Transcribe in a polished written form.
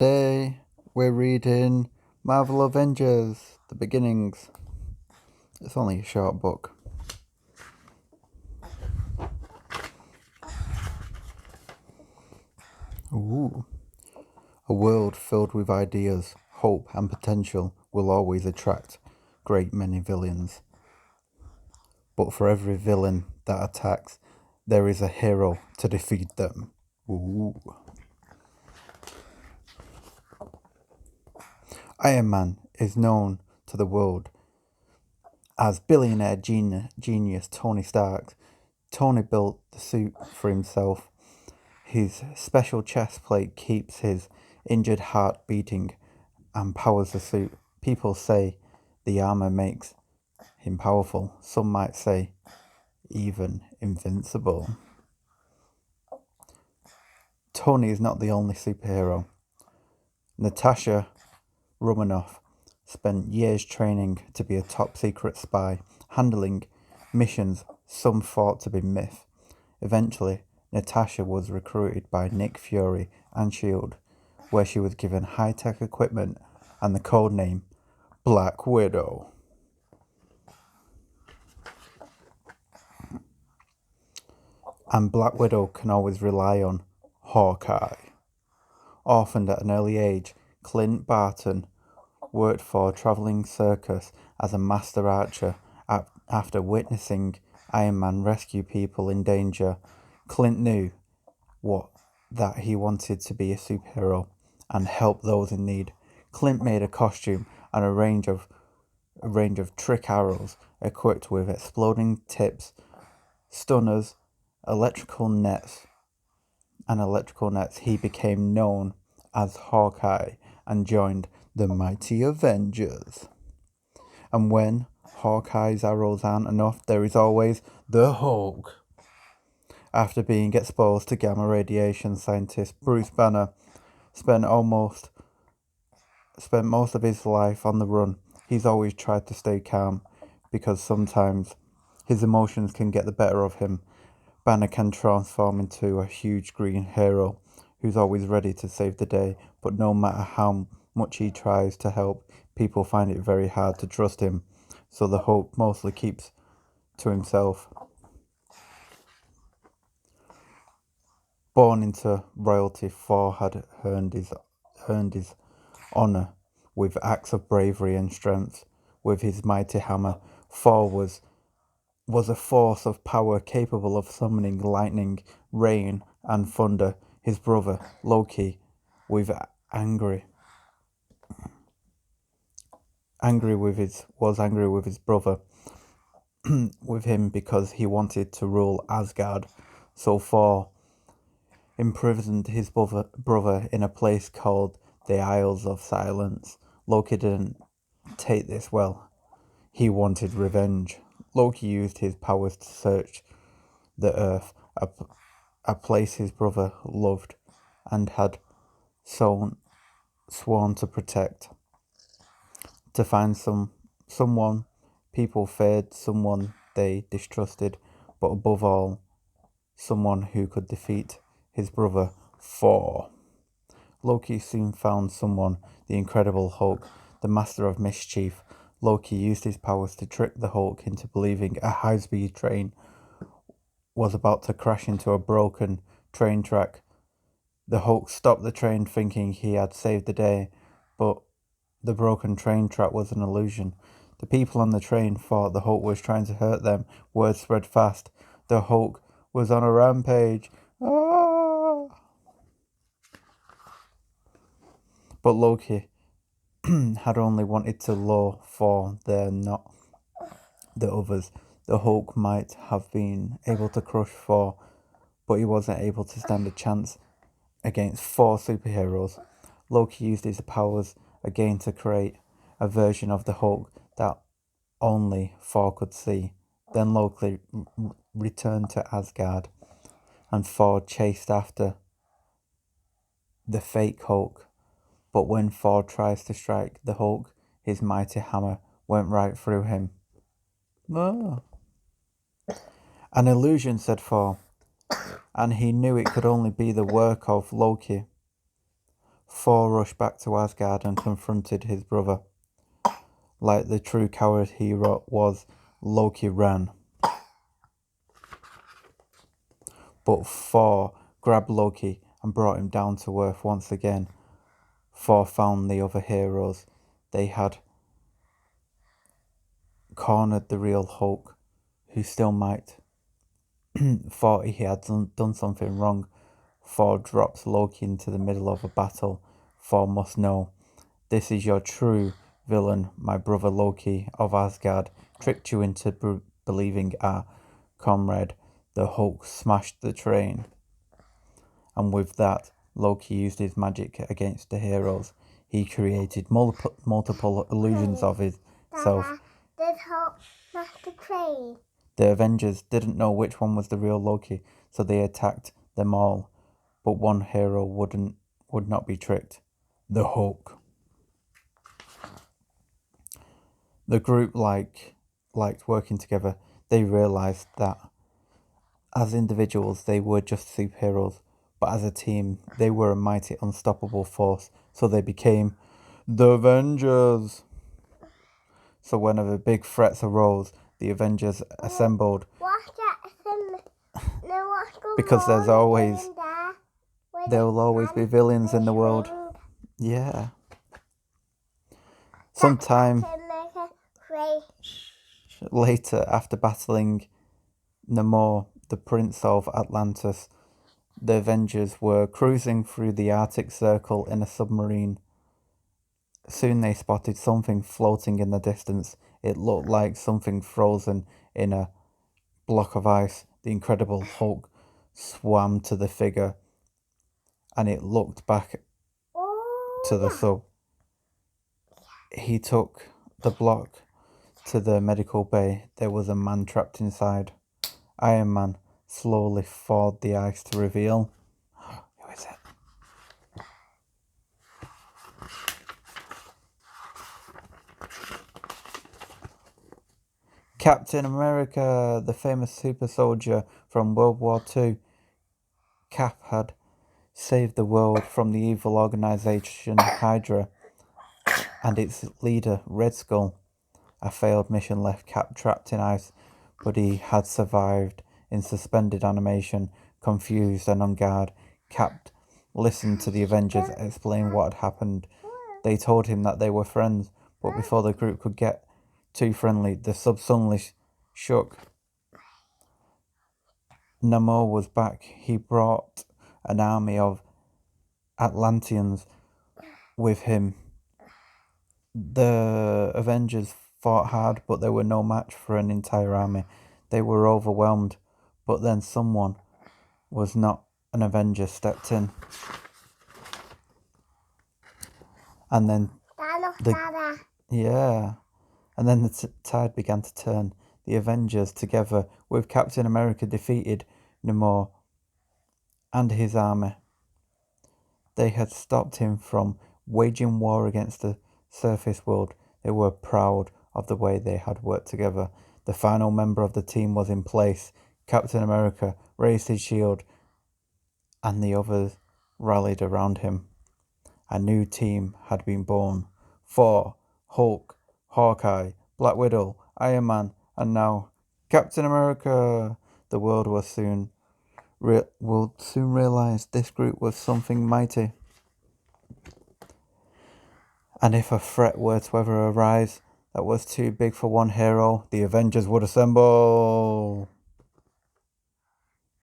Today we're reading Marvel Avengers, The Beginnings. It's only a short book. Ooh. A world filled with ideas, hope and potential will always attract great many villains. But for every villain that attacks, there is a hero to defeat them. Ooh. Iron Man is known to the world as billionaire genius Tony Stark. Tony built the suit for himself. His special chest plate keeps his injured heart beating and powers the suit. People say the armor makes him powerful. Some might say even invincible. Tony is not the only superhero. Natasha Romanoff spent years training to be a top secret spy, handling missions some thought to be myth. Eventually, Natasha was recruited by Nick Fury and S.H.I.E.L.D., where she was given high-tech equipment and the code name Black Widow. And Black Widow can always rely on Hawkeye. Orphaned at an early age, Clint Barton worked for a traveling circus as a master archer. After witnessing Iron Man rescue people in danger, Clint knew that he wanted to be a superhero and help those in need. Clint made a costume and a range of trick arrows equipped with exploding tips, stunners, electrical nets. He became known as Hawkeye and joined the mighty Avengers. And when Hawkeye's arrows aren't enough, there is always the Hulk. After being exposed to gamma radiation, scientist Bruce Banner spent most of his life on the run. He's always tried to stay calm because sometimes his emotions can get the better of him. Banner can transform into a huge green hero who's always ready to save the day, but no matter how much he tries to help, people find it very hard to trust him, so the Hulk mostly keeps to himself. Born into royalty, Thor had earned his honor with acts of bravery and strength. With his mighty hammer, Thor was a force of power capable of summoning lightning, rain, and thunder. His brother, Loki, was angry with his brother with him because he wanted to rule Asgard. So Thor imprisoned his brother in a place called the Isles of Silence. Loki didn't take this well. He wanted revenge. Loki used his powers to search the earth, a place his brother loved and had sworn to protect. To find someone people feared, someone they distrusted, but above all, someone who could defeat his brother Thor. Loki soon found someone, the Incredible Hulk, the master of mischief. Loki used his powers to trick the Hulk into believing a high-speed train was about to crash into a broken train track. The Hulk stopped the train thinking he had saved the day, but the broken train track was an illusion. The people on the train thought the Hulk was trying to hurt them. Word spread fast. The Hulk was on a rampage. Ah! But Loki had only wanted to lure Thor there, not the others. The Hulk might have been able to crush Thor, but he wasn't able to stand a chance against 4 superheroes. Loki used his powers again to create a version of the Hulk that only Thor could see. Then Loki returned to Asgard, and Thor chased after the fake Hulk. But when Thor tries to strike the Hulk, his mighty hammer went right through him. Oh. An illusion, said Thor, and he knew it could only be the work of Loki. Thor rushed back to Asgard and confronted his brother. Like the true coward he was, Loki ran. But Thor grabbed Loki and brought him down to earth once again. Thor found the other heroes. They had cornered the real Hulk, who still might thought he had done something wrong. Thor drops Loki into the middle of a battle. Thor must know. This is your true villain, my brother Loki of Asgard, tricked you into believing our comrade, the Hulk, smashed the train. And with that, Loki used his magic against the heroes. He created multiple illusions of himself. Did Hulk smash the train? The Avengers didn't know which one was the real Loki, so they attacked them all. But one hero would not be tricked. The Hulk. The group liked working together. They realized that as individuals they were just superheroes, but as a team they were a mighty unstoppable force, so they became the Avengers. So whenever big threats arose, the Avengers assembled. Because there will always be villains in the world. Yeah. Sometime later, after battling Namor, the Prince of Atlantis, the Avengers were cruising through the Arctic Circle in a submarine. Soon they spotted something floating in the distance. It looked like something frozen in a block of ice. The Incredible Hulk swam to the figure and it looked back to the sub. He took the block to the medical bay. There was a man trapped inside. Iron Man slowly thawed the ice to reveal. Who is it? Captain America, the famous super soldier from World War II. Cap had saved the world from the evil organization Hydra and its leader, Red Skull. A failed mission left Cap trapped in ice, but he had survived in suspended animation. Confused and on guard, Cap listened to the Avengers explain what had happened. They told him that they were friends, but before the group could get too friendly, the sub suddenly shook. Namor was back. He brought an army of Atlanteans with him. The Avengers fought hard, but they were no match for an entire army. They were overwhelmed, but then someone was not an Avenger stepped in. And then and then the tide began to turn. The Avengers, together with Captain America, defeated Namor and his army. They had stopped him from waging war against the surface world. They were proud of the way they had worked together. The final member of the team was in place. Captain America raised his shield and the others rallied around him. A new team had been born. Thor, Hulk, Hawkeye, Black Widow, Iron Man, and now Captain America. The world will soon realize this group was something mighty. And if a threat were to ever arise that was too big for one hero, the Avengers would assemble.